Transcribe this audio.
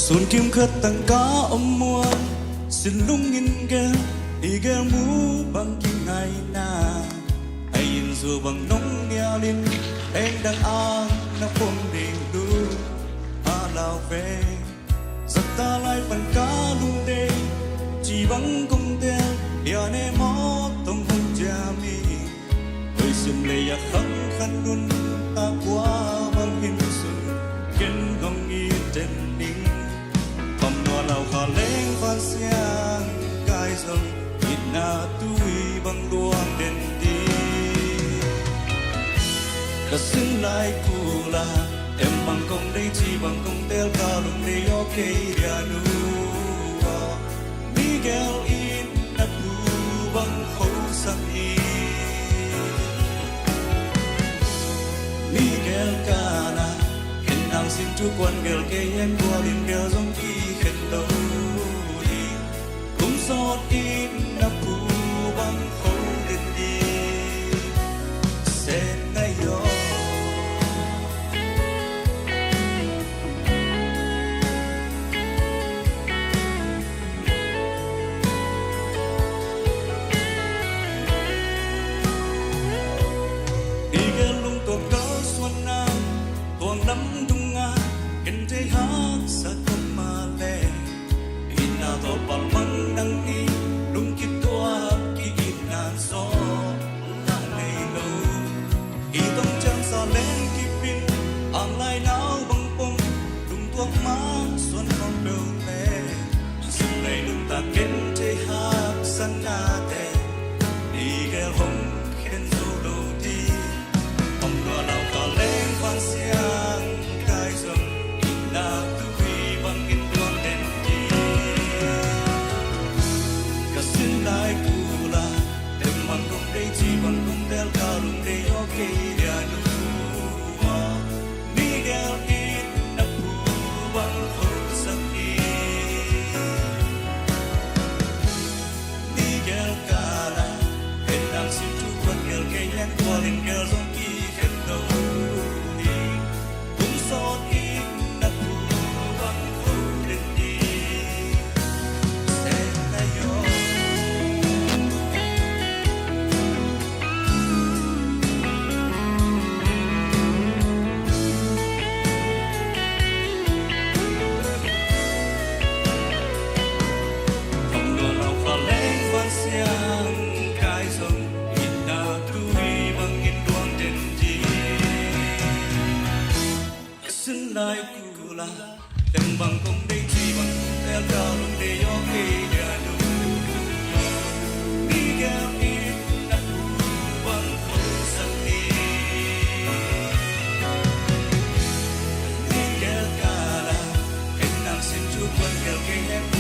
Xuân kim khất tăng cá âm muôn xin lung nghìn ghel đi ghel mũ bằng kim ngày na hay in dù bằng nông nia linh em đang an na phong đình du a lao về giật ta lại phần cá lung đê chỉ bằng công tel dia ne mó tông hồng cha mi ơi xin lệ ya khăng khăn luôn ta qua bằng hình xuân kiến gong nghi tên ninh lao khá lên phan xiang cai rồng ít na tui bằng luang đền đi cả xứng lại cù là em bằng công đây chỉ bằng công tel ca lùng đây ok dia nu Miguel in na pu bằng khâu sang y Miguel cana hiện nàng xin chú quan gel cây em qua liền gel giống y đâu đi cũng giọt in na pu bằng khâu lên đi sen ngay yo đi ghé lung tua cao xuân nam tuồng nắm tung nga khen thấy hát sa to palmang nang i lung kitwa ki inan so na nei lo i tong chang sa len ki pin ang lai nao bang pong lung tuak ma xuân non bêu le xuân này lung ta ken te hak san na te đi ghel hong khen zo lo đi ông lo lao ka len phan xiang kai zong ina tu vi bang in don den lại cù là em bằng công đây chỉ bằng công tel ca lùng đây ok dia nu Miguel in na pu bằng khâu sang y Miguel cala em đang xin chú quan gel cây nhang qua lên gel giống kỳ khen đâu đi cũng xót in na pu bằng khâu lên đi sen na yo lại cù là em bằng công đây chỉ bằng tel cao lung để ok dia nu Miguel in na pu bằng khâu sang đi Miguel cala em đang xin chú quan gel cây em